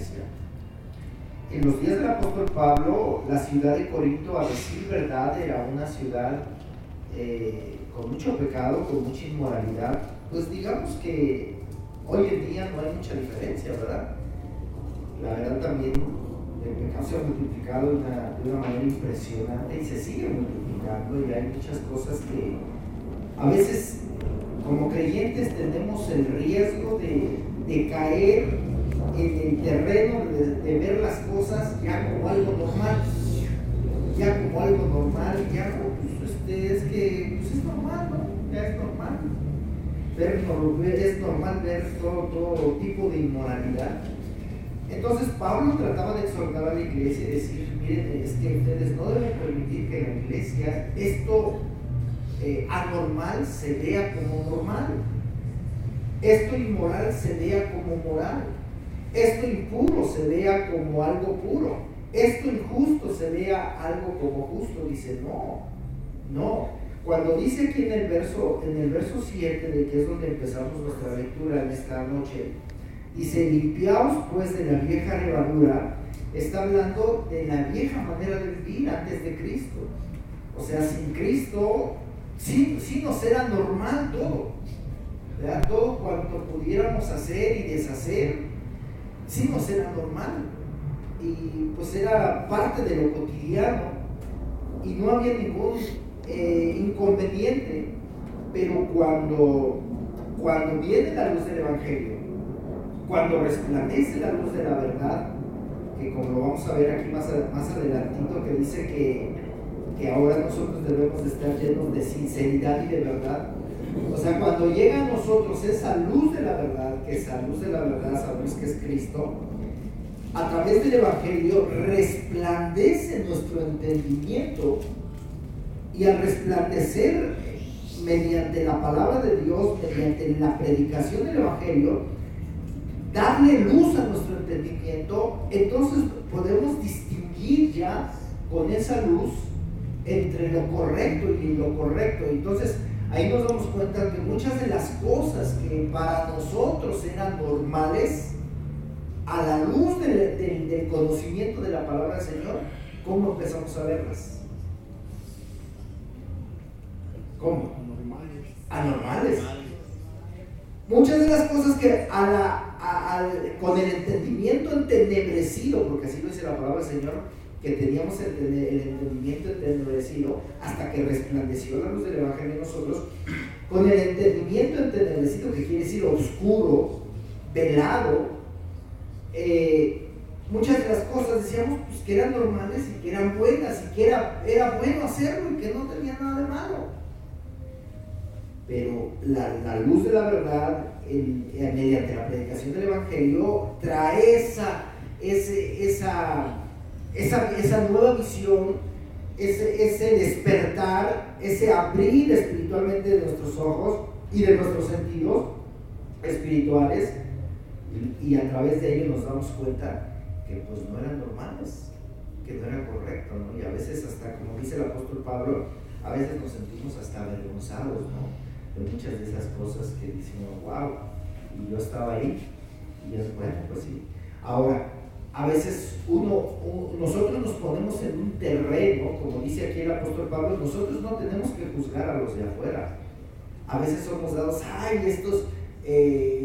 iglesia. En los días del apóstol Pablo, la ciudad de Corinto, a decir verdad, era una ciudad con mucho pecado, con mucha inmoralidad. Pues digamos que hoy en día no hay mucha diferencia, ¿verdad? La verdad también el pecado se ha multiplicado de una manera impresionante y se sigue multiplicando, y hay muchas cosas que a veces como creyentes tenemos el riesgo de caer en el terreno de ver las cosas ya como algo normal, ya es que pues es normal, ¿no? Ya es normal. Es normal ver todo tipo de inmoralidad. Entonces Pablo trataba de exhortar a la iglesia y decir, miren, es que ustedes no deben permitir que en la iglesia esto anormal se vea como normal, esto inmoral se vea como moral, esto impuro se vea como algo puro, esto injusto se vea algo como justo. Dice, no. Cuando dice aquí en el verso 7, de que es donde empezamos nuestra lectura en esta noche, dice, limpiaos pues de la vieja levadura, está hablando de la vieja manera de vivir antes de Cristo. O sea, sin Cristo, sí nos era normal todo, ¿verdad? Todo cuanto pudiéramos hacer y deshacer, sí nos era normal. Y pues era parte de lo cotidiano y no había ningún inconveniente. Pero cuando viene la luz del Evangelio, cuando resplandece la luz de la verdad, que como lo vamos a ver aquí más adelantito, que dice que ahora nosotros debemos de estar llenos de sinceridad y de verdad. O sea, cuando llega a nosotros esa luz de la verdad, que esa luz de la verdad sabemos que es Cristo, a través del Evangelio resplandece nuestro entendimiento, y al resplandecer mediante la palabra de Dios, mediante la predicación del Evangelio, darle luz a nuestro entendimiento, entonces podemos distinguir ya con esa luz entre lo correcto y lo incorrecto. Entonces ahí nos damos cuenta que muchas de las cosas que para nosotros eran normales, a la luz del conocimiento de la palabra del Señor, ¿cómo empezamos a verlas? ¿Cómo? Anormales. Muchas de las cosas que con el entendimiento entenebrecido, porque así lo dice la palabra del Señor, que teníamos el entendimiento entenebrecido hasta que resplandeció la luz del Evangelio en nosotros, con el entendimiento entenebrecido, que quiere decir oscuro, velado, muchas de las cosas decíamos pues, que eran normales y que eran buenas y que era bueno hacerlo y que no tenía nada de malo. Pero la luz de la verdad, mediante la predicación del Evangelio, trae esa nueva visión, ese despertar, ese abrir espiritualmente de nuestros ojos y de nuestros sentidos espirituales, y a través de ello nos damos cuenta que pues no eran normales, que no era correcto, ¿no? Y a veces hasta, como dice el apóstol Pablo, a veces nos sentimos hasta avergonzados, ¿no? De muchas de esas cosas que decimos, wow, y yo estaba ahí, y es bueno, pues sí. Ahora, a veces nosotros nos ponemos en un terreno, como dice aquí el apóstol Pablo, nosotros no tenemos que juzgar a los de afuera. A veces somos dados, ay, estos,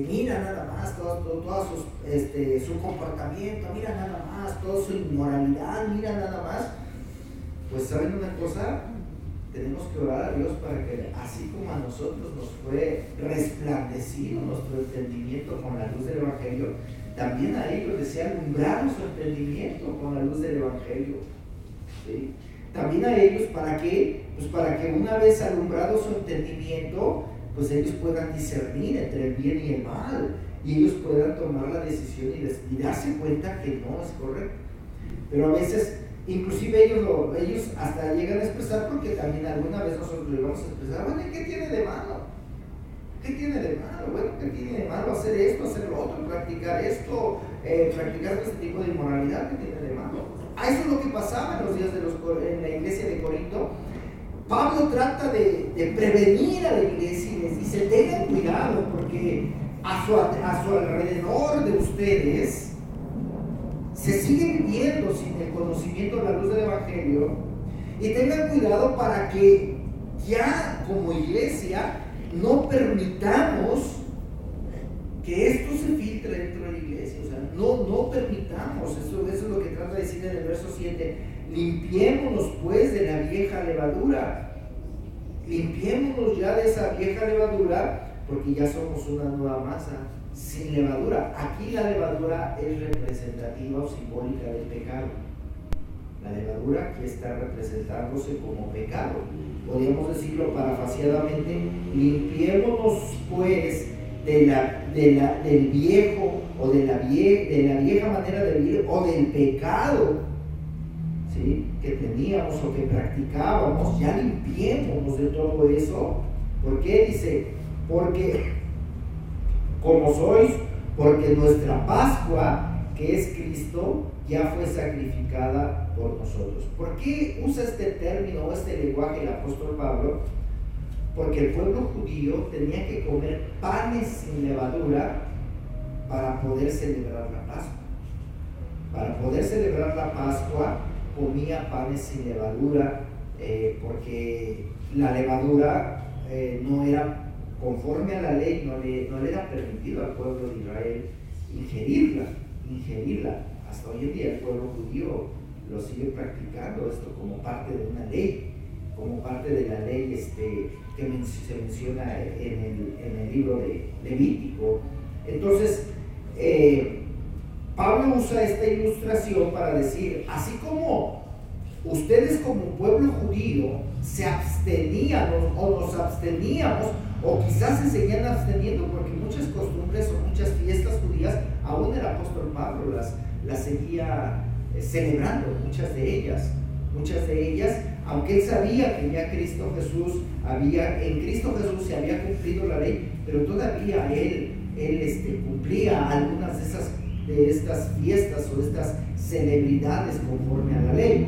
mira nada más, todo su comportamiento, mira nada más, toda su inmoralidad, mira nada más. Pues, ¿saben una cosa? Tenemos que orar a Dios para que, así como a nosotros nos fue resplandecido nuestro entendimiento con la luz del Evangelio, también a ellos les sea alumbrado su entendimiento con la luz del Evangelio. ¿Sí? También a ellos, ¿para qué? Pues para que una vez alumbrado su entendimiento, pues ellos puedan discernir entre el bien y el mal, y ellos puedan tomar la decisión y darse cuenta que no es correcto. Pero a veces, inclusive ellos hasta llegan a expresar, porque también alguna vez nosotros le vamos a expresar, bueno, ¿qué tiene de malo? ¿Qué tiene de malo? Bueno, ¿qué tiene de malo hacer esto, hacer lo otro, practicar esto, practicar este tipo de inmoralidad? ¿Qué tiene de malo? Eso es lo que pasaba en los días en la iglesia de Corinto. Pablo trata de prevenir a la iglesia y les dice, tengan cuidado, porque a su alrededor de ustedes se sigue viviendo sin el conocimiento de la luz del Evangelio. Y tengan cuidado para que ya como iglesia no permitamos que esto se filtre dentro de la iglesia. O sea, no permitamos, eso es lo que trata de decir en el verso 7, limpiémonos pues de la vieja levadura, limpiémonos ya de esa vieja levadura, porque ya somos una nueva masa, sin levadura. Aquí la levadura es representativa o simbólica del pecado. La levadura que está representándose como pecado. Podríamos decirlo parafraseadamente, limpiémonos pues del viejo o de la vieja manera de vivir o del pecado, ¿sí?, que teníamos o que practicábamos. Ya limpiémonos de todo eso. ¿Por qué? Dice, porque como sois, porque nuestra Pascua, que es Cristo, ya fue sacrificada por nosotros. ¿Por qué usa este término o este lenguaje el apóstol Pablo? Porque el pueblo judío tenía que comer panes sin levadura para poder celebrar la Pascua. Para poder celebrar la Pascua comía panes sin levadura, porque la levadura no era conforme a la ley, no le era permitido al pueblo de Israel ingerirla. Hasta hoy en día el pueblo judío lo sigue practicando esto como parte de una ley, como parte de la ley que se menciona en el libro de Levítico. Entonces, Pablo usa esta ilustración para decir, así como ustedes como pueblo judío se abstenían o nos absteníamos, o quizás se seguían absteniendo porque muchas costumbres o muchas fiestas judías, aún el apóstol Pablo las seguía celebrando, muchas de ellas, aunque él sabía que ya en Cristo Jesús se había cumplido la ley, pero todavía él cumplía algunas de estas fiestas o de estas celebridades conforme a la ley.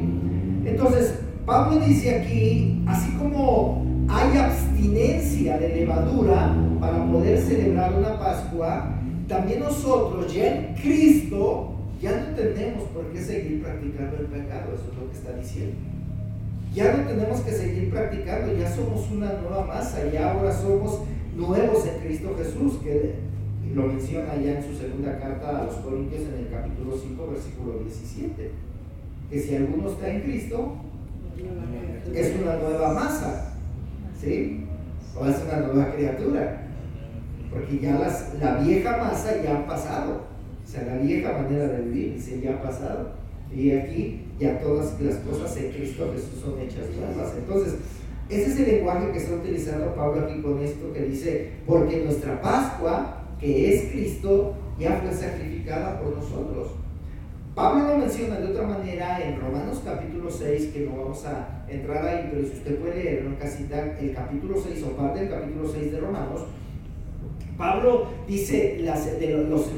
Entonces, Pablo dice aquí, así como hay abstinencia de levadura para poder celebrar una Pascua, también nosotros ya en Cristo ya no tenemos por qué seguir practicando el pecado. Eso es lo que está diciendo. Ya no tenemos que seguir practicando, ya somos una nueva masa, ya ahora somos nuevos en Cristo Jesús, que lo menciona ya en su segunda carta a los Corintios en el capítulo 5, versículo 17, que si alguno está en Cristo, es una nueva masa, ¿sí? O es una nueva criatura, porque ya la vieja masa ya ha pasado, o sea, la vieja manera de vivir ya ha pasado, y aquí ya todas las cosas en Cristo Jesús son hechas nuevas. Entonces, ese es el lenguaje que está utilizando Pablo aquí con esto, que dice, porque nuestra Pascua, que es Cristo, ya fue sacrificada por nosotros. Pablo lo menciona de otra manera en Romanos capítulo 6, que no vamos a entrar ahí, pero si usted puede leer en casita el capítulo 6 o parte del capítulo 6 de Romanos, Pablo dice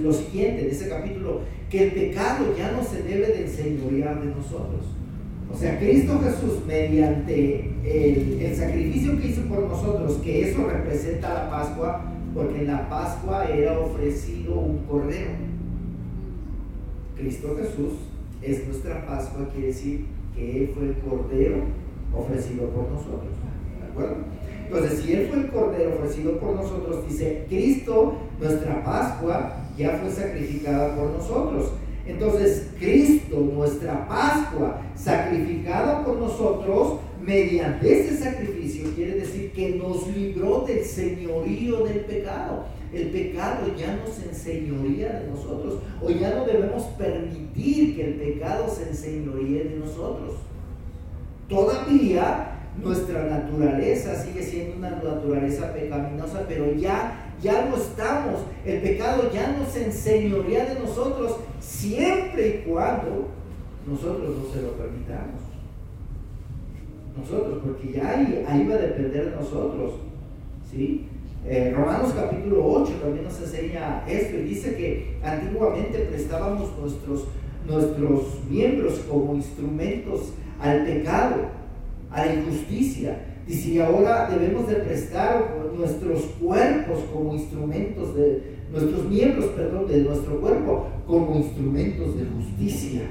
lo siguiente de ese capítulo, que el pecado ya no se debe de enseñorear de nosotros. O sea, Cristo Jesús, mediante el sacrificio que hizo por nosotros, que eso representa la Pascua, porque en la Pascua era ofrecido un cordero. Cristo Jesús es nuestra Pascua, quiere decir que Él fue el cordero ofrecido por nosotros. ¿De acuerdo? Entonces, si Él fue el cordero ofrecido por nosotros, dice, Cristo, nuestra Pascua, ya fue sacrificada por nosotros. Entonces, Cristo, nuestra Pascua, sacrificada por nosotros, mediante este sacrificio, quiere decir que nos libró del señorío del pecado. El pecado ya no se enseñoría de nosotros, o ya no debemos permitir que el pecado se enseñoríe de nosotros. Todavía nuestra naturaleza sigue siendo una naturaleza pecaminosa, pero ya no estamos, el pecado ya no se enseñoría de nosotros, siempre y cuando nosotros no se lo permitamos. Nosotros, porque ya ahí va a depender de nosotros, ¿sí? Romanos capítulo 8 también nos enseña esto, y dice que antiguamente prestábamos nuestros miembros como instrumentos al pecado, a la injusticia. Dice, y ahora debemos de prestar nuestros cuerpos como instrumentos miembros, perdón, de nuestro cuerpo como instrumentos de justicia.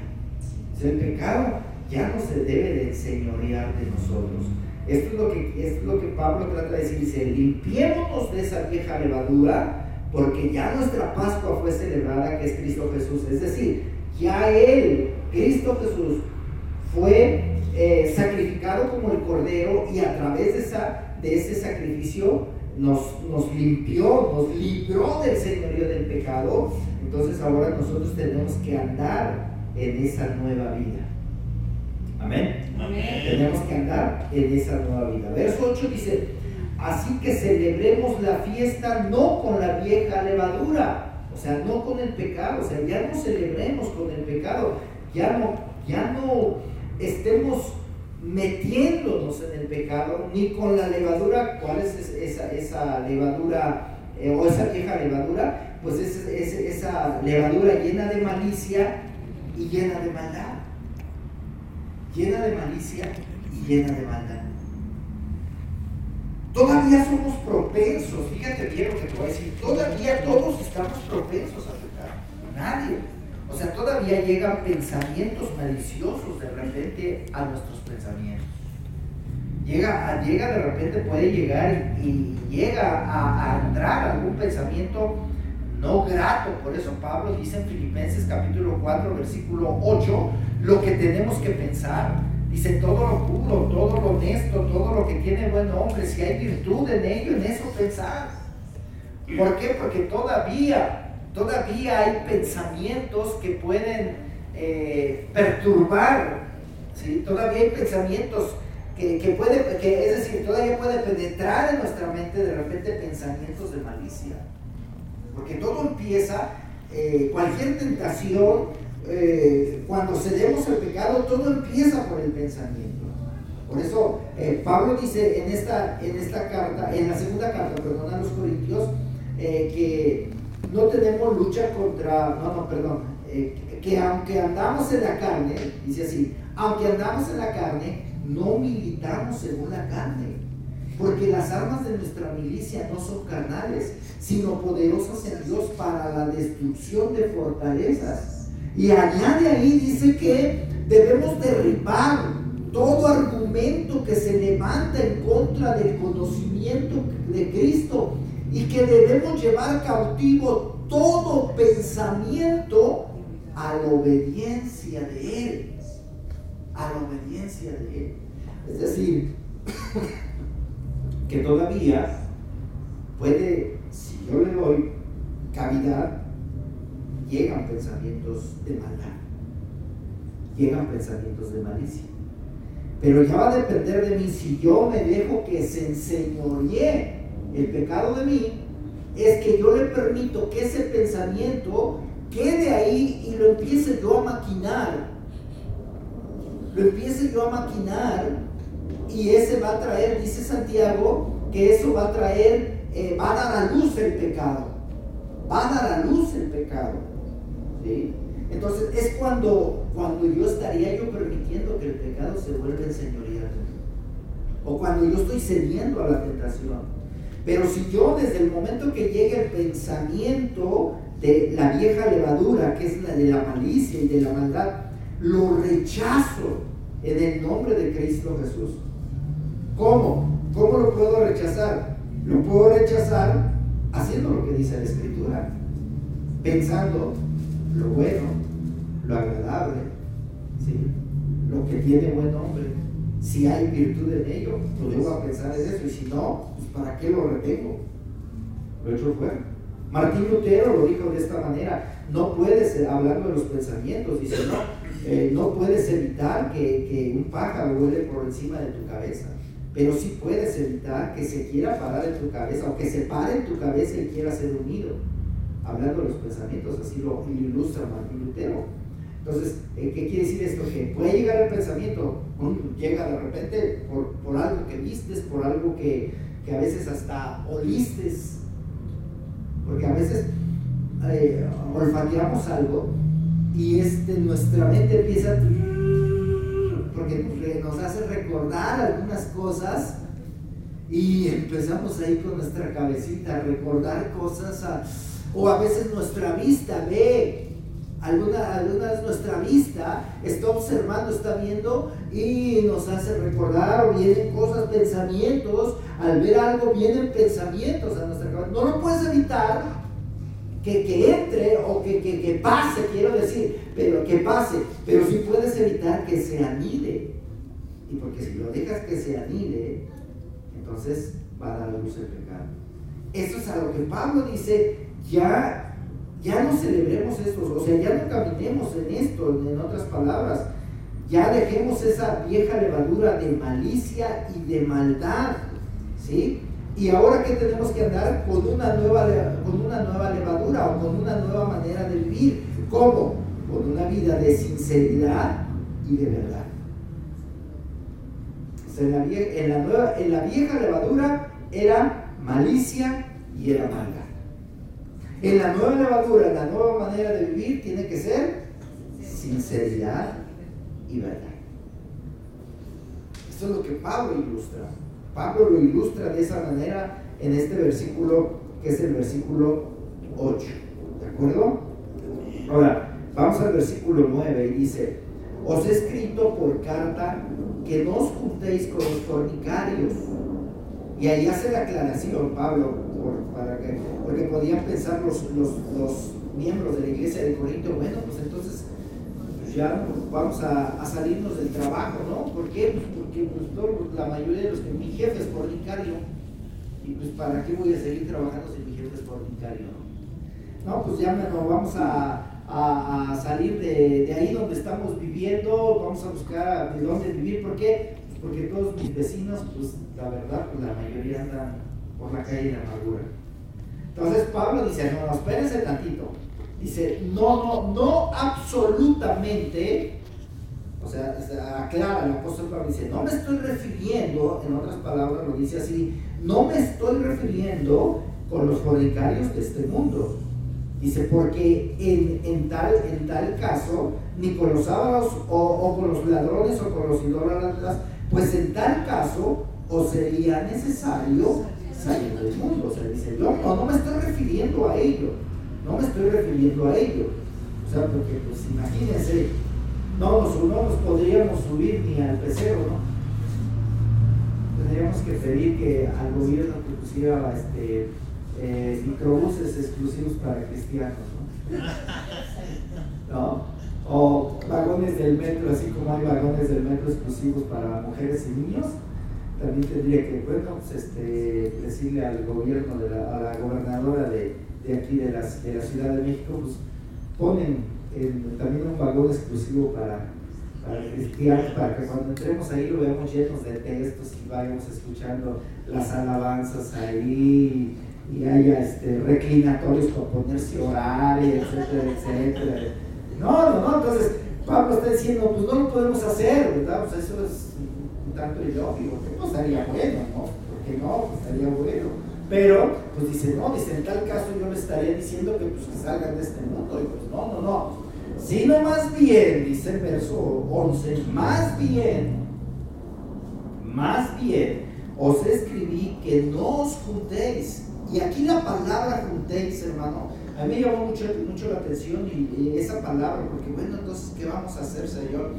O sea, el pecado ya no se debe de enseñorear de nosotros. Esto es lo que Pablo trata de decir. Dice, limpiémonos de esa vieja levadura, porque ya nuestra Pascua fue celebrada, que es Cristo Jesús. Es decir, ya Él, Cristo Jesús, fue sacrificado como el Cordero, y a través de ese sacrificio nos limpió, nos libró del señorío del pecado. Entonces ahora nosotros tenemos que andar en esa nueva vida. Amén. Amén. Tenemos que andar en esa nueva vida. Verso 8 dice, así que celebremos la fiesta no con la vieja levadura, o sea, no con el pecado. O sea, ya no celebremos con el pecado, ya no estemos metiéndonos en el pecado, ni con la levadura. ¿Cuál es esa levadura o esa vieja levadura? Pues es esa levadura llena de malicia y llena de maldad. Llena de malicia y llena de maldad. Todavía somos propensos, fíjate bien lo que te voy a decir, todavía todos estamos propensos a pecar. Nadie. O sea, todavía llegan pensamientos maliciosos de repente a nuestros pensamientos. Llega de repente, puede llegar y llega a entrar algún pensamiento no grato. Por eso Pablo dice en Filipenses capítulo 4, versículo 8, lo que tenemos que pensar. Dice, todo lo puro, todo lo honesto, todo lo que tiene buen nombre, si hay virtud en ello, en eso pensar. ¿Por qué? Porque todavía hay pensamientos que pueden perturbar, ¿sí? Todavía hay pensamientos es decir, todavía puede penetrar en nuestra mente de repente pensamientos de malicia. Porque todo empieza, cualquier tentación, cuando cedemos al pecado, todo empieza por el pensamiento. Por eso Pablo dice en esta carta, en la segunda carta, a los Corintios, que no tenemos lucha contra, que aunque andamos en la carne, dice así, aunque andamos en la carne, no militamos según la carne, porque las armas de nuestra milicia no son carnales, sino poderosas en Dios para la destrucción de fortalezas. Y añade ahí, dice que debemos derribar todo argumento que se levanta en contra del conocimiento de Cristo, y que debemos llevar cautivo todo pensamiento a la obediencia de Él. A la obediencia de Él. Es decir, que todavía puede, si yo le doy cavidad, llegan pensamientos de maldad, llegan pensamientos de malicia. Pero ya va a depender de mí si yo me dejo que se enseñoree el pecado de mí. Es que yo le permito que ese pensamiento quede ahí y lo empiece yo a maquinar. Y ese va a traer, dice Santiago, que eso va a traer, va a dar a luz el pecado. Va a dar a luz el pecado. ¿Sí? Entonces es cuando yo estaría permitiendo que el pecado se vuelva a enseñorear de mí. O cuando yo estoy cediendo a la tentación. Pero si yo desde el momento que llegue el pensamiento de la vieja levadura, que es la de la malicia y de la maldad, lo rechazo en el nombre de Cristo Jesús. ¿Cómo? ¿Cómo lo puedo rechazar? Lo puedo rechazar haciendo lo que dice la Escritura, pensando lo bueno, lo agradable, ¿sí? Lo que tiene buen nombre. Si hay virtud en ello, pues yo voy a pensar en eso, y si no, pues ¿para qué lo retengo? Lo echo fuera. Martín Lutero lo dijo de esta manera: no puedes, hablando de los pensamientos, dice, no puedes evitar que un pájaro vuele por encima de tu cabeza, pero sí puedes evitar que se quiera parar en tu cabeza, o que se pare en tu cabeza y quiera ser unido. Hablando de los pensamientos, así lo ilustra Martín Lutero. Entonces, ¿qué quiere decir esto? Que puede llegar el pensamiento, llega de repente por algo que vistes, por algo que a veces hasta olistes, porque a veces olfateamos algo y nuestra mente empieza, porque nos hace recordar algunas cosas, y empezamos ahí con nuestra cabecita a recordar cosas, o a veces nuestra vista ve, alguna vez nuestra vista está observando, está viendo y nos hace recordar, o vienen cosas, pensamientos, al ver algo vienen pensamientos a nuestra cabeza. No lo puedes evitar que entre o que pase, quiero decir, pero que pase, pero sí puedes evitar que se anide. Y porque si lo dejas que se anide, entonces va a dar luz el pecado. Eso es a lo que Pablo dice, ya no celebremos esto, o sea, ya no caminemos en esto, en otras palabras, ya dejemos esa vieja levadura de malicia y de maldad, ¿sí? Y ahora que tenemos que andar con una nueva levadura o con una nueva manera de vivir. ¿Cómo? Con una vida de sinceridad y de verdad. O sea, en la vieja levadura era malicia y era maldad. En la nueva levadura, en la nueva manera de vivir, tiene que ser sinceridad y verdad. Eso es lo que Pablo ilustra. Pablo lo ilustra de esa manera en este versículo, que es el versículo 8. ¿De acuerdo? Ahora, vamos al versículo 9 y dice: os he escrito por carta que no os juntéis con los fornicarios. Y ahí hace la aclaración Pablo, porque podían pensar los miembros de la iglesia de Corinto, bueno, pues entonces pues ya vamos a salirnos del trabajo, ¿no? ¿Por qué? Pues porque la mayoría de los que mi jefe es fornicario, y pues ¿para qué voy a seguir trabajando si mi jefe es fornicario? No, pues ya no vamos a salir de ahí donde estamos viviendo, vamos a buscar de dónde vivir. ¿Por qué? Pues porque todos mis vecinos, pues la verdad, pues la mayoría andan por la calle de amargura. Entonces Pablo dice, no, espérense tantito. Dice, no absolutamente, o sea, aclara el apóstol Pablo, dice, no me estoy refiriendo, en otras palabras lo dice así, no me estoy refiriendo con los fornicarios de este mundo. Dice, porque en tal caso, ni con los ávaros o con los ladrones o con los idólatras, pues en tal caso os sería necesario salir del mundo. O sea, dice, no me estoy refiriendo a ello. No me estoy refiriendo a ello. O sea, porque pues imagínense, no nos podríamos subir ni al pecero, ¿no? Tendríamos que pedir que al gobierno que pusiera microbuses exclusivos para cristianos, ¿no? O vagones del metro, así como hay vagones del metro exclusivos para mujeres y niños. También tendría que, bueno, pues, decirle al gobierno, a la gobernadora de aquí de la Ciudad de México, pues ponen también un vagón exclusivo para cristianos, para que cuando entremos ahí lo veamos llenos de textos y vayamos escuchando las alabanzas ahí, y haya reclinatorios para ponerse a orar, y etcétera, etcétera. No, entonces Pablo está diciendo, pues no lo podemos hacer, ¿verdad? Pues eso es un tanto ilógico, que no estaría bueno, ¿no? Porque no, pues estaría bueno. Pero, pues dice, en tal caso yo le estaría diciendo que pues que salgan de este mundo, y pues no. Sino más bien, dice el verso 11, más bien, os escribí que no os juntéis. Y aquí la palabra juntéis, hermano, a mí me llamó mucho la atención y esa palabra, porque bueno, entonces, ¿qué vamos a hacer, Señor?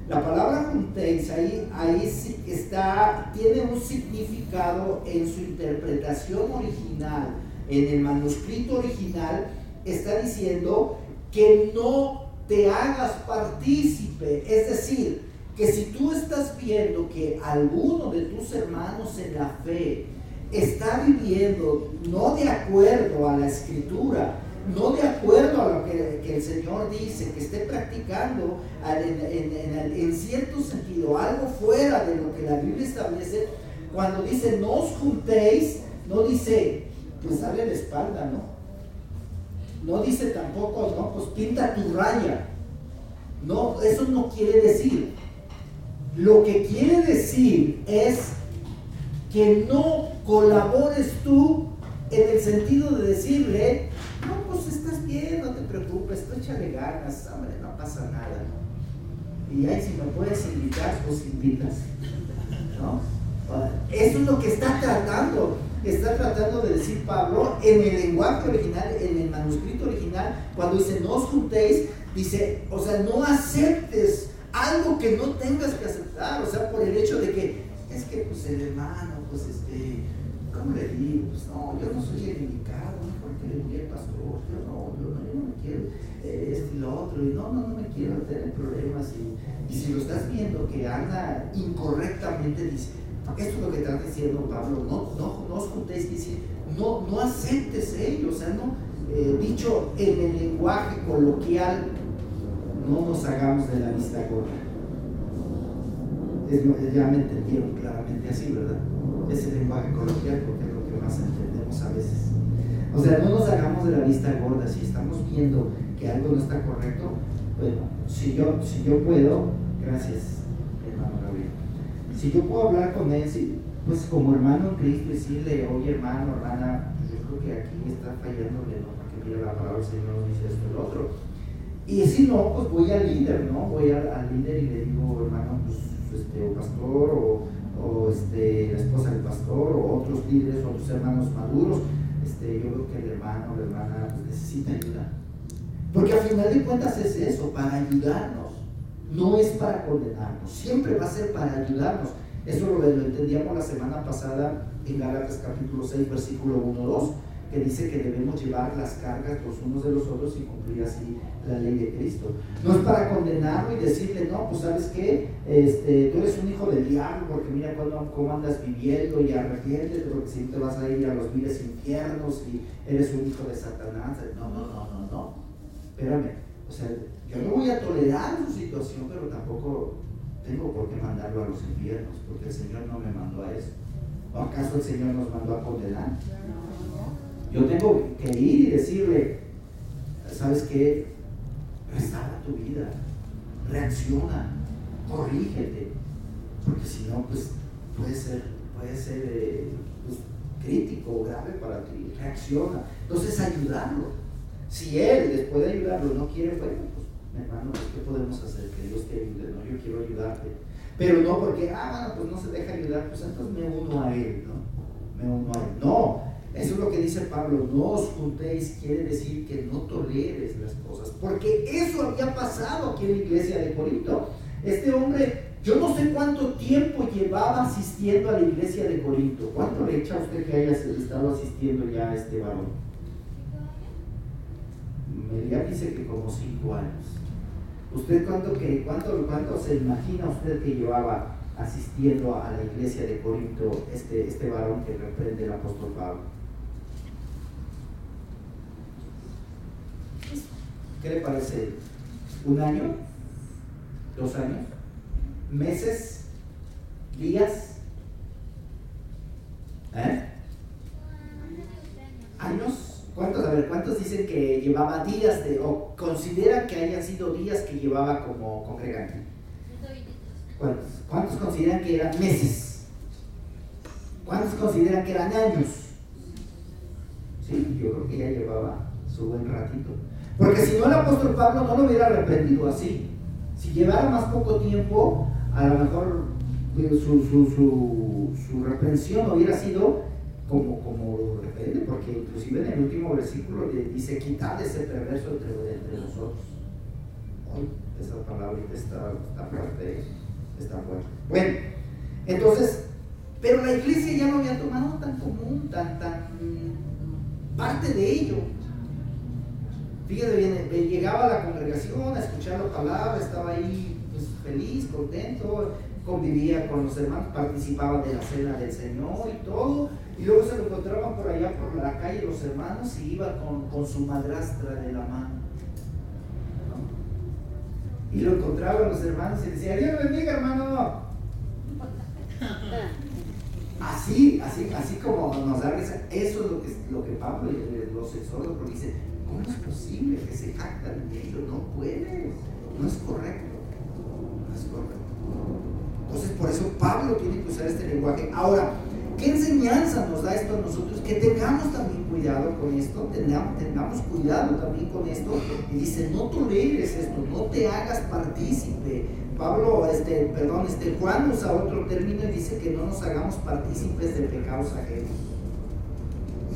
La palabra juntéis ahí sí está, tiene un significado en su interpretación original, en el manuscrito original, está diciendo que no te hagas partícipe, es decir, que si tú estás viendo que alguno de tus hermanos en la fe está viviendo no de acuerdo a la Escritura, no de acuerdo a lo que el Señor dice, que esté practicando en cierto sentido algo fuera de lo que la Biblia establece, cuando dice no os juntéis, no dice pues dale la espalda, no dice tampoco, no, pues pinta tu raya, no, eso no quiere decir. Lo que quiere decir es que no colabores tú en el sentido de decirle, no, pues estás bien, no te preocupes, tú échale ganas, hombre, no pasa nada, ¿no? Y ahí si me puedes invitar, pues invitas, ¿no? Eso es lo que está tratando. está tratando de decir Pablo en el lenguaje original, en el manuscrito original, cuando dice no os juntéis, dice, o sea, no aceptes algo que no tengas que aceptar, o sea, por el hecho de que es que pues el hermano, pues ¿cómo le digo? Pues no, yo no soy el indicado, porque le diría al pastor, yo no me quiero, y lo otro, y no me quiero tener problemas, y si lo estás viendo que anda incorrectamente, dice, esto es lo que está diciendo Pablo, no os juntéis, dice, no aceptes ello, o sea, no, dicho en el lenguaje coloquial, no nos hagamos de la vista gorda. Ya me entendieron claramente así, ¿verdad? Es el lenguaje coloquial porque es lo que más entendemos a veces. O sea, no nos hagamos de la vista gorda. Si estamos viendo que algo no está correcto, bueno, si yo puedo, gracias, hermano Gabriel, si yo puedo hablar con él, pues como hermano en Cristo, decirle, oye hermano, hermana, yo creo que aquí está fallándole, ¿no? Porque mira la palabra del Señor nos dice esto y lo otro. Y si no, pues voy al líder, ¿no? Voy al líder y le digo, hermano, pues o pastor, o la esposa del pastor, o otros líderes, otros hermanos maduros, yo creo que el hermano o la hermana pues, necesita ayuda. Porque al final de cuentas es eso, para ayudarnos, no es para condenarnos, siempre va a ser para ayudarnos. Eso lo entendíamos la semana pasada en Gálatas capítulo 6, versículo 1-2, que dice que debemos llevar las cargas los unos de los otros y cumplir así la ley de Cristo. No es para condenarlo y decirle, no, pues sabes qué, tú eres un hijo del diablo porque mira cómo andas viviendo y arrepiéntete porque si no te vas a ir a los viles infiernos y eres un hijo de Satanás. No, espérame, o sea, yo no voy a tolerar su situación, pero tampoco tengo por qué mandarlo a los infiernos porque el Señor no me mandó a eso. ¿O acaso el Señor nos mandó a condenar? Yo tengo que ir y decirle, ¿sabes qué? Restaura tu vida, reacciona, corrígete, porque si no, pues puede ser pues, crítico o grave para ti. Reacciona. Entonces, ayudarlo. Si él, después de ayudarlo, no quiere, bueno, pues, mi hermano, pues, ¿qué podemos hacer? Que Dios te ayude, ¿no? Yo quiero ayudarte. Pero no porque, bueno, pues no se deja ayudar, pues entonces me uno a él, ¿no? Me uno a él. No. Eso es lo que dice Pablo, no os juntéis, quiere decir que no toleres las cosas, porque eso había pasado aquí en la iglesia de Corinto. Este hombre, yo no sé cuánto tiempo llevaba asistiendo a la iglesia de Corinto. ¿Cuánto le echa a usted que haya estado asistiendo ya a este varón? Meliá dice que como 5 años. ¿Usted cuánto se imagina usted que llevaba asistiendo a la iglesia de Corinto este varón que reprende el apóstol Pablo? ¿Qué le parece? ¿1 año? 2 años? ¿Meses? ¿Días? ¿Años? ¿Cuántos dicen que llevaba días o consideran que hayan sido días que llevaba como congregante? ¿Cuántos consideran que eran meses? ¿Cuántos consideran que eran años? Sí, yo creo que ya llevaba su buen ratito. Porque si no, el apóstol Pablo no lo hubiera reprendido así. Si llevara más poco tiempo, a lo mejor su reprensión hubiera sido como lo reprende, porque inclusive en el último versículo dice, quitad ese perverso entre nosotros. Hoy esa palabrita está fuerte, está fuerte. Bueno, entonces, pero la iglesia ya lo había tomado tan común, tan parte de ello. Fíjate bien, llegaba a la congregación a escuchar la palabra, estaba ahí pues, feliz, contento, convivía con los hermanos, participaba de la cena del Señor y todo, y luego se lo encontraban por allá por la calle los hermanos y iba con su madrastra de la mano, ¿no? Y lo encontraban los hermanos y decía, Dios bendiga, hermano. Así como nos da risa. Eso es lo que Pablo los exhorta, porque dice, ¿cómo es posible que se jactan de ello? No puede, no es correcto. Entonces, por eso Pablo tiene que usar este lenguaje. Ahora, ¿qué enseñanza nos da esto a nosotros? Que tengamos también cuidado con esto, tengamos cuidado también con esto. Y dice, no toleres esto, no te hagas partícipe. Juan usa otro término y dice que no nos hagamos partícipes de pecados ajenos.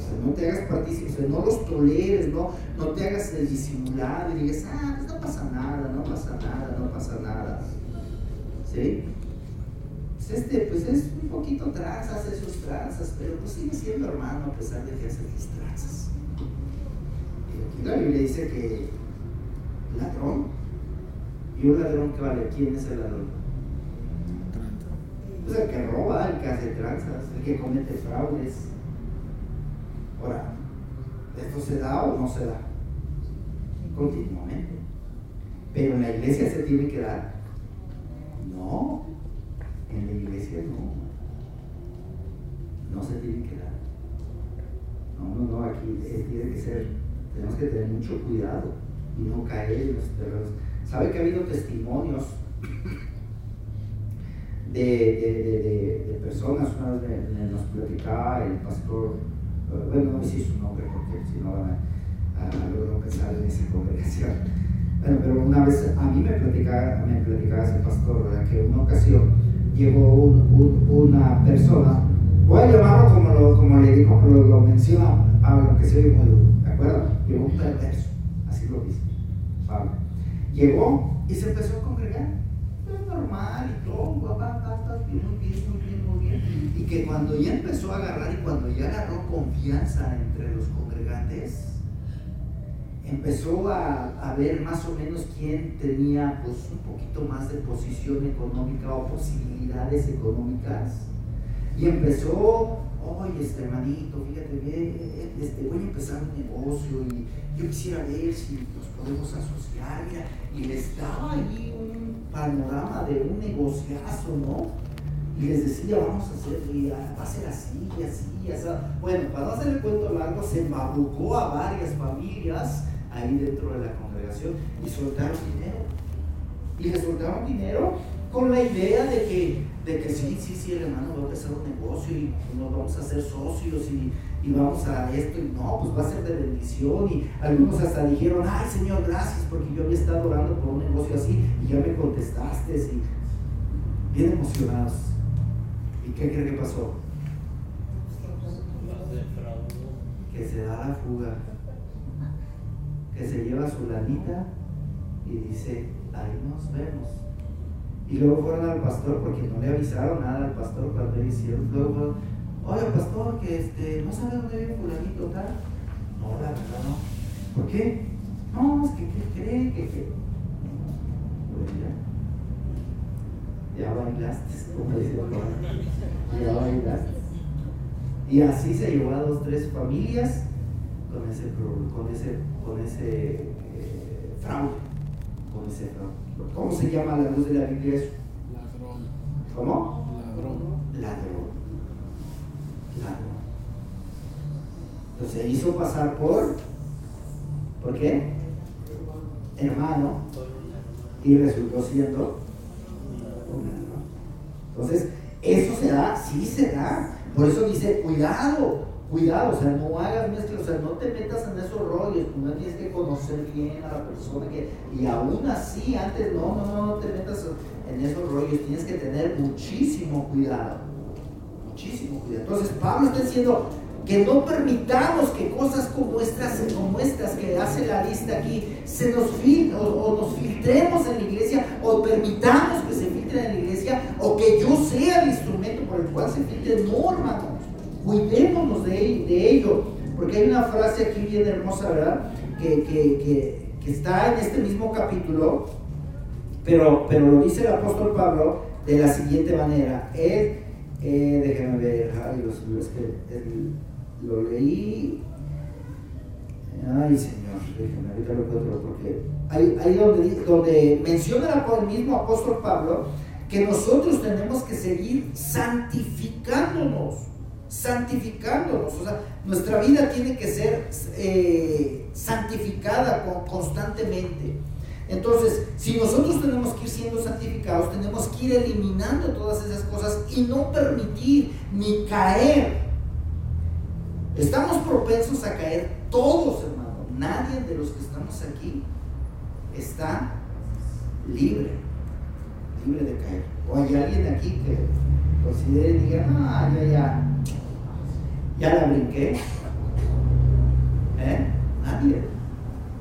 sea, no te hagas partícipe, o sea, no los toleres, no te hagas el disimulado y digas, pues no pasa nada, no pasa nada. ¿Sí? Pues es un poquito tranza, hace sus tranzas, pero pues sigue siendo hermano a pesar de que hace sus tranzas. Y aquí la Biblia dice que ladrón, y un ladrón que vale, ¿quién es el ladrón? Pues el que roba, el que hace tranzas, el que comete fraudes. Ahora, ¿esto se da o no se da? Continuamente. Pero en la iglesia se tiene que dar. No, en la iglesia no se tiene que dar. No, aquí tiene que ser, tenemos que tener mucho cuidado y no caer en los terrenos. ¿Sabe que ha habido testimonios de personas? Una vez nos platicaba el pastor, bueno, no me sé su nombre porque si no van a luego pensar en esa congregación. Bueno, pero una vez a mí me platicaba ese pastor, ¿verdad? Que en una ocasión llegó una persona, voy a llamarlo como le digo, pero lo menciona Pablo, que se oye muy duro, ¿de acuerdo? Llegó un perverso, así lo dice Pablo. Llegó y se empezó a congregar, normal y todo, muy bien. Y que cuando ya empezó a agarrar y cuando ya agarró confianza entre los congregantes, empezó a ver más o menos quién tenía pues un poquito más de posición económica o posibilidades económicas, y empezó, oye, hermanito, fíjate bien, voy a empezar un negocio y yo quisiera ver si nos podemos asociar, mira, y les daba ahí un panorama de un negociazo, ¿no? Y les decía, vamos a hacer, va a ser así, así. Bueno, para no hacer el cuento largo, se embabucó a varias familias ahí dentro de la congregación y soltaron dinero. Y le soltaron dinero con la idea de que sí, el hermano va a empezar un negocio y nos vamos a hacer socios y vamos a esto, y no, pues va a ser de bendición. Y algunos hasta dijeron, ay Señor, gracias, porque yo había estado orando por un negocio así y ya me contestaste, y bien emocionados. ¿Y qué cree que pasó? Que se da la fuga, que se lleva su lanita y dice, ahí nos vemos. Y luego fueron al pastor, porque no le avisaron nada al pastor cuando le hicieron. Luego fueron, oye pastor, que no sabe dónde vive fulanito tal. No, la verdad no. ¿Por qué? No, es que cree que. Bueno, ya bailaste, como dice el padre. Ya bailaste. Y así se llevó a 2, 3 familias con ese fraude. Con ese fraude. ¿Cómo se llama a la luz de la Biblia eso? Ladrón. ¿Cómo? Ladrón. Entonces se hizo pasar ¿por qué? Hermano, y resultó siendo un hermano. Entonces, ¿eso se da? Sí se da. Por eso dice, cuidado, o sea, no hagas mezcla, o sea, no te metas en esos rollos, no tienes que conocer bien a la persona y aún así, antes no te metas en esos rollos, tienes que tener muchísimo cuidado. Entonces, Pablo está diciendo que no permitamos que cosas como estas que hace la lista aquí se nos nos filtremos en la iglesia, o permitamos que se filtren en la iglesia, o que yo sea el instrumento por el cual se filtre. No, hermanos, cuidémonos de ello, porque hay una frase aquí bien hermosa, ¿verdad? Que está en este mismo capítulo, pero lo dice el apóstol Pablo de la siguiente manera. Déjenme ver, es que lo leí. Ay Señor, déjenme, ahorita lo encuentro, porque ahí donde menciona el mismo apóstol Pablo que nosotros tenemos que seguir santificándonos, o sea, nuestra vida tiene que ser santificada constantemente. Entonces, si nosotros tenemos que ir siendo santificados, tenemos que ir eliminando todas esas cosas y no permitir ni caer. Estamos propensos a caer todos, hermano. Nadie de los que estamos aquí está libre de caer. O hay alguien aquí que considere y diga, ya la brinqué. Nadie.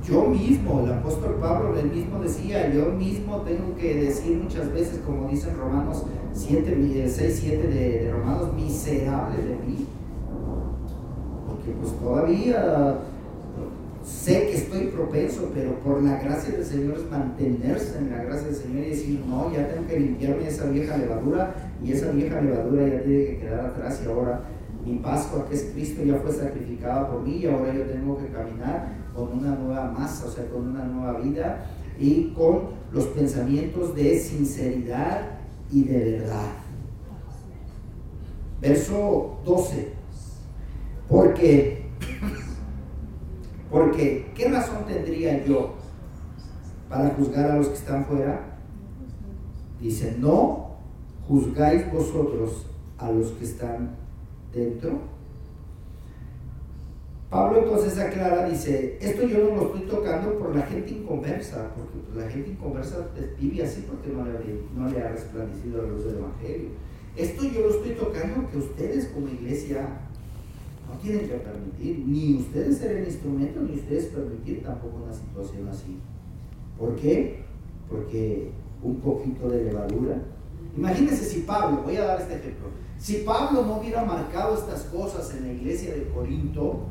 Yo mismo, el apóstol Pablo, él mismo decía, yo mismo tengo que decir muchas veces, como dice en Romanos 6:7 de Romanos, miserable de mí. Porque pues todavía sé que estoy propenso, pero por la gracia del Señor es mantenerse en la gracia del Señor y decir, no, ya tengo que limpiarme esa vieja levadura, y esa vieja levadura ya tiene que quedar atrás, y ahora mi Pascua, que es Cristo, ya fue sacrificada por mí, y ahora yo tengo que caminar con una nueva masa, o sea, con una nueva vida, y con los pensamientos de sinceridad y de verdad. Verso 12. Porque, ¿qué razón tendría yo para juzgar a los que están fuera? Dice, no juzgáis vosotros a los que están dentro. Pablo entonces aclara, dice, esto yo no lo estoy tocando por la gente inconversa, porque pues, la gente inconversa vive así porque no le ha resplandecido la luz del Evangelio. Esto yo lo estoy tocando que ustedes como iglesia no tienen que permitir, ni ustedes ser el instrumento, ni ustedes permitir tampoco una situación así. ¿Por qué? Porque un poquito de levadura. Imagínense si Pablo, voy a dar este ejemplo, si Pablo no hubiera marcado estas cosas en la iglesia de Corinto,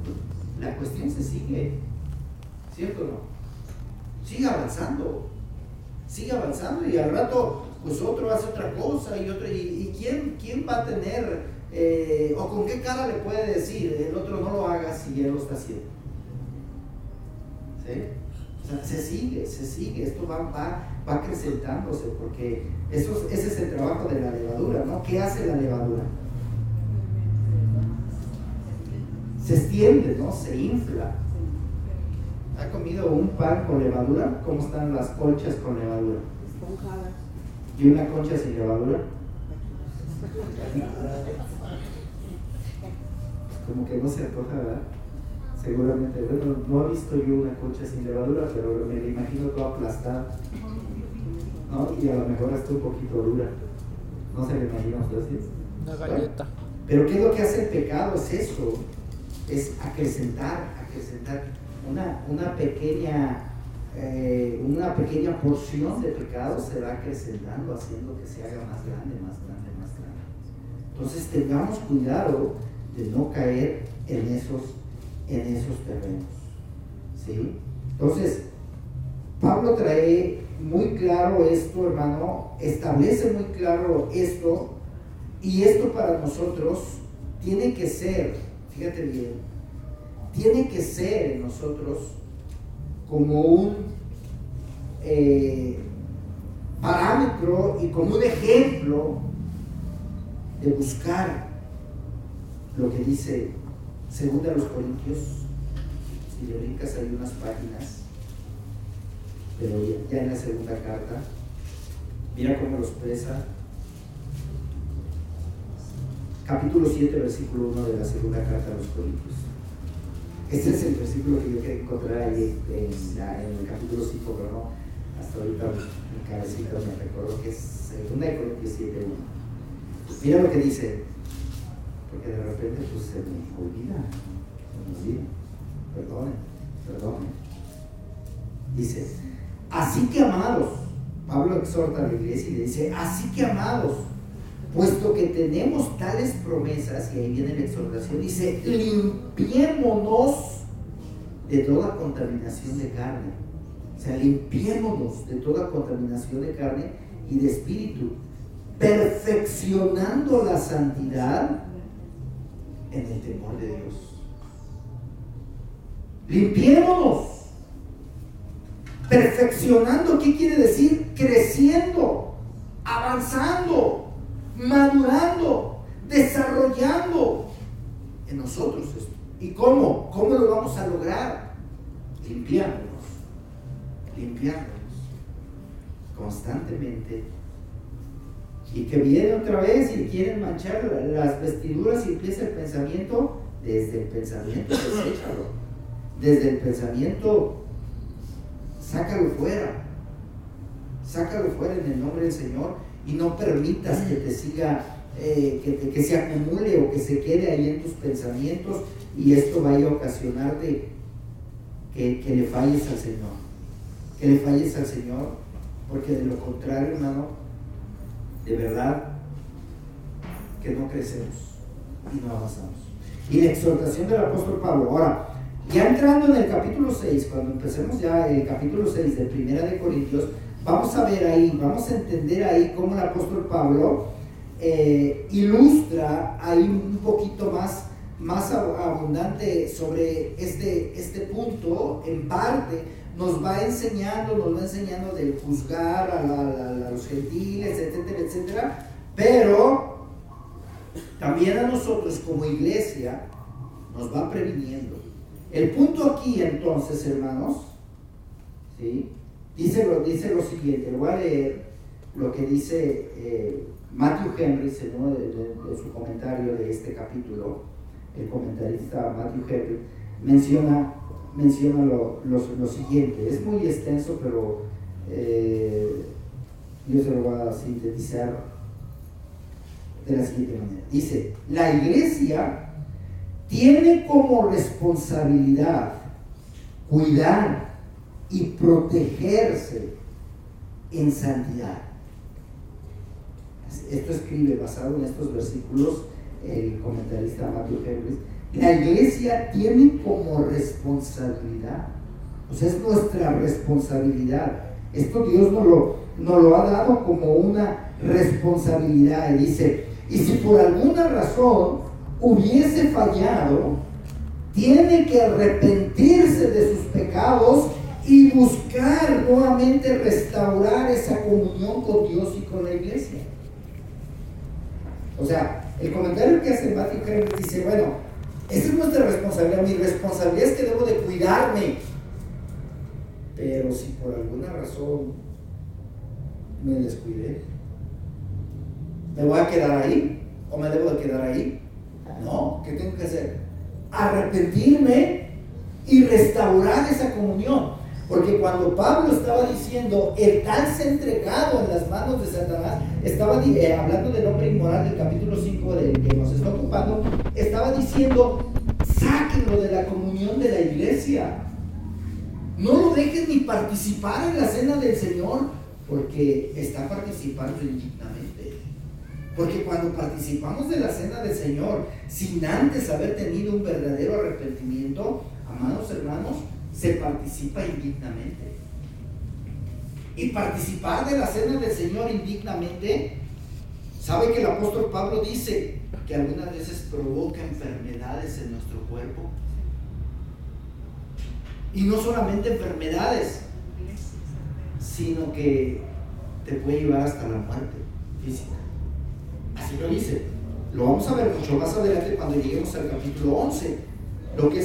la cuestión se sigue, ¿cierto o no? Sigue avanzando y al rato pues otro hace otra cosa y otro, y ¿quién va a tener o con qué cara le puede decir el otro no lo haga si él lo está haciendo? ¿Sí? O sea, se sigue, esto va acrecentándose, porque ese es el trabajo de la levadura, ¿no? ¿Qué hace la levadura? Se extiende, ¿no? Se infla. ¿Ha comido un pan con levadura? ¿Cómo están las conchas con levadura? Esponjadas. ¿Y una concha sin levadura? Como que no se antoja, ¿verdad? Seguramente, bueno, no he visto yo una concha sin levadura, pero me la imagino toda aplastada, ¿no? Y a lo mejor hasta un poquito dura. ¿No se le imagina usted así? Una galleta. Bueno, pero ¿qué es lo que hace el pecado? Es eso, es acrecentar una pequeña porción de pecado se va acrecentando, haciendo que se haga más grande. Entonces tengamos cuidado de no caer en esos terrenos, ¿sí? Entonces Pablo trae muy claro esto, hermano, establece muy claro esto, y esto para nosotros tiene que ser, fíjate bien, tiene que ser en nosotros como un parámetro y como un ejemplo de buscar lo que dice 2 Corintios. Si le brincas hay unas páginas, pero ya en la segunda carta, mira cómo lo expresa. Capítulo 7, versículo 1 de la segunda carta a los Corintios. Este es el versículo que yo quería encontrar ahí en el capítulo 5, pero no, hasta ahorita mi cabecita me recordó que es 2 Corintios 7, 1. Mira lo que dice, porque de repente pues se me olvida. Perdone. Dice, así que amados, Pablo exhorta a la iglesia y le dice, así que amados, puesto que tenemos tales promesas, y ahí viene la exhortación, dice, limpiémonos de toda contaminación de carne. O sea, limpiémonos de toda contaminación de carne y de espíritu, perfeccionando la santidad en el temor de Dios. Limpiémonos. Perfeccionando, ¿qué quiere decir? Creciendo, avanzando, madurando, desarrollando en nosotros esto. ¿Y cómo? ¿Cómo lo vamos a lograr? Limpiándonos constantemente. Y que viene otra vez y quieren manchar las vestiduras, y empieza el pensamiento. Desde el pensamiento, deséchalo. Desde el pensamiento, sácalo fuera en el nombre del Señor, y no permitas que te siga, que se acumule o que se quede ahí en tus pensamientos, y esto vaya a ocasionarte que le falles al Señor. Que le falles al Señor, porque de lo contrario, hermano, de verdad que no crecemos y no avanzamos. Y la exhortación del apóstol Pablo. Ahora, ya entrando en el capítulo 6, cuando empecemos ya el capítulo 6 de Primera de Corintios, vamos a ver ahí, vamos a entender ahí cómo el apóstol Pablo ilustra ahí un poquito más abundante sobre este punto. En parte nos va enseñando del juzgar a los gentiles, etcétera, etcétera, pero también a nosotros como iglesia nos va previniendo. El punto aquí entonces, hermanos, ¿sí? dice lo siguiente. Le voy a leer lo que dice Matthew Henry, ¿no? de su comentario de este capítulo. El comentarista Matthew Henry menciona lo siguiente. Es muy extenso, pero yo se lo voy a sintetizar de la siguiente manera. Dice: la iglesia tiene como responsabilidad cuidar y protegerse en santidad. Esto escribe, basado en estos versículos, el comentarista Matthew Henry. La iglesia tiene como responsabilidad, o sea, es nuestra responsabilidad. Esto Dios nos lo ha dado como una responsabilidad. Y dice: y si por alguna razón hubiese fallado, tiene que arrepentirse de sus pecados y buscar nuevamente restaurar esa comunión con Dios y con la iglesia. O sea, el comentario que hace Matthew Henry dice: bueno, esa es nuestra responsabilidad. Mi responsabilidad es que debo de cuidarme, pero si por alguna razón me descuidé, ¿me voy a quedar ahí? ¿O me debo de quedar ahí? No, ¿qué tengo que hacer? Arrepentirme y restaurar esa comunión. Porque cuando Pablo estaba diciendo el tal se ha entregado en las manos de Satanás, estaba hablando del hombre inmoral del capítulo 5 del que nos está ocupando, estaba diciendo: sáquenlo de la comunión de la iglesia, no lo dejen ni participar en la cena del Señor, porque está participando indignamente. Porque cuando participamos de la cena del Señor sin antes haber tenido un verdadero arrepentimiento, amados hermanos, se participa indignamente. Y participar de la cena del Señor indignamente, ¿sabe que el apóstol Pablo dice que algunas veces provoca enfermedades en nuestro cuerpo? Y no solamente enfermedades, sino que te puede llevar hasta la muerte física. Así lo dice. Lo vamos a ver mucho más adelante cuando lleguemos al capítulo 11. Lo que